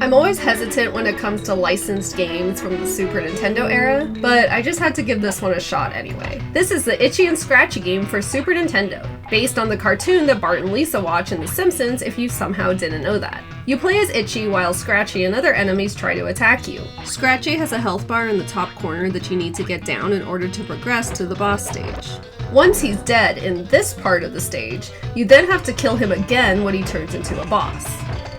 I'm always hesitant when it comes to licensed games from the Super Nintendo era, but I just had to give this one a shot anyway. This is the Itchy and Scratchy game for Super Nintendo, based on the cartoon that Bart and Lisa watch in The Simpsons if you somehow didn't know that. You play as Itchy while Scratchy and other enemies try to attack you. Scratchy has a health bar in the top corner that you need to get down in order to progress to the boss stage. Once he's dead in this part of the stage, you then have to kill him again when he turns into a boss.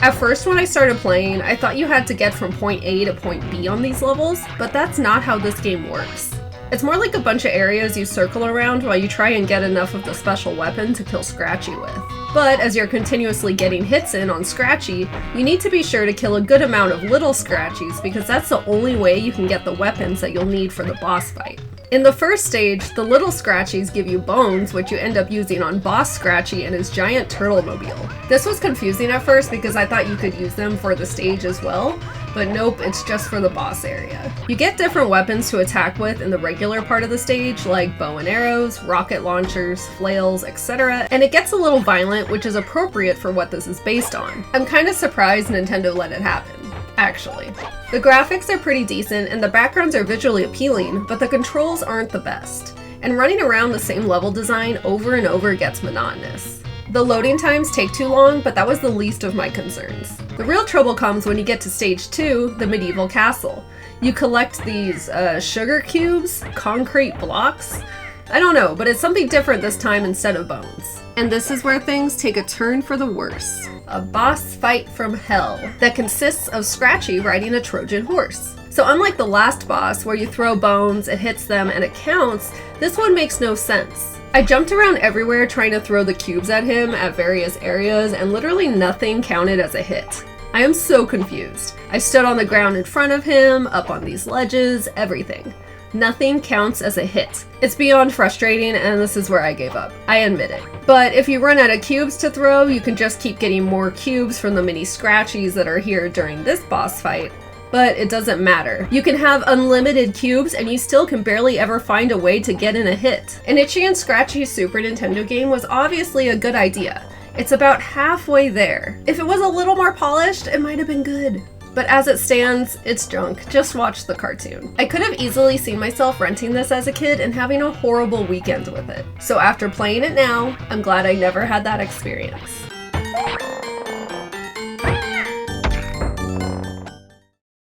At first when I started playing, I thought you had to get from point A to point B on these levels, but that's not how this game works. It's more like a bunch of areas you circle around while you try and get enough of the special weapon to kill Scratchy with. But as you're continuously getting hits in on Scratchy, you need to be sure to kill a good amount of little Scratchies because that's the only way you can get the weapons that you'll need for the boss fight. In the first stage, the little Scratchies give you bones, which you end up using on Boss Scratchy and his giant turtle mobile. This was confusing at first because I thought you could use them for the stage as well, but nope, it's just for the boss area. You get different weapons to attack with in the regular part of the stage, like bow and arrows, rocket launchers, flails, etc., and it gets a little violent, which is appropriate for what this is based on. I'm kinda surprised Nintendo let it happen, actually. The graphics are pretty decent and the backgrounds are visually appealing, but the controls aren't the best, and running around the same level design over and over gets monotonous. The loading times take too long, but that was the least of my concerns. The real trouble comes when you get to stage 2, the medieval castle. You collect these sugar cubes, concrete blocks. I don't know, but it's something different this time instead of bones. And this is where things take a turn for the worse. A boss fight from hell that consists of Scratchy riding a Trojan horse. So unlike the last boss where you throw bones, it hits them, and it counts, this one makes no sense. I jumped around everywhere trying to throw the cubes at him at various areas, and literally nothing counted as a hit. I am so confused. I stood on the ground in front of him, up on these ledges, everything. Nothing counts as a hit. It's beyond frustrating, and this is where I gave up. I admit it. But if you run out of cubes to throw, you can just keep getting more cubes from the mini Scratchies that are here during this boss fight. But it doesn't matter. You can have unlimited cubes and you still can barely ever find a way to get in a hit. An Itchy and Scratchy Super Nintendo game was obviously a good idea. It's about halfway there. If it was a little more polished, it might have been good. But as it stands, it's junk. Just watch the cartoon. I could have easily seen myself renting this as a kid and having a horrible weekend with it. So after playing it now, I'm glad I never had that experience.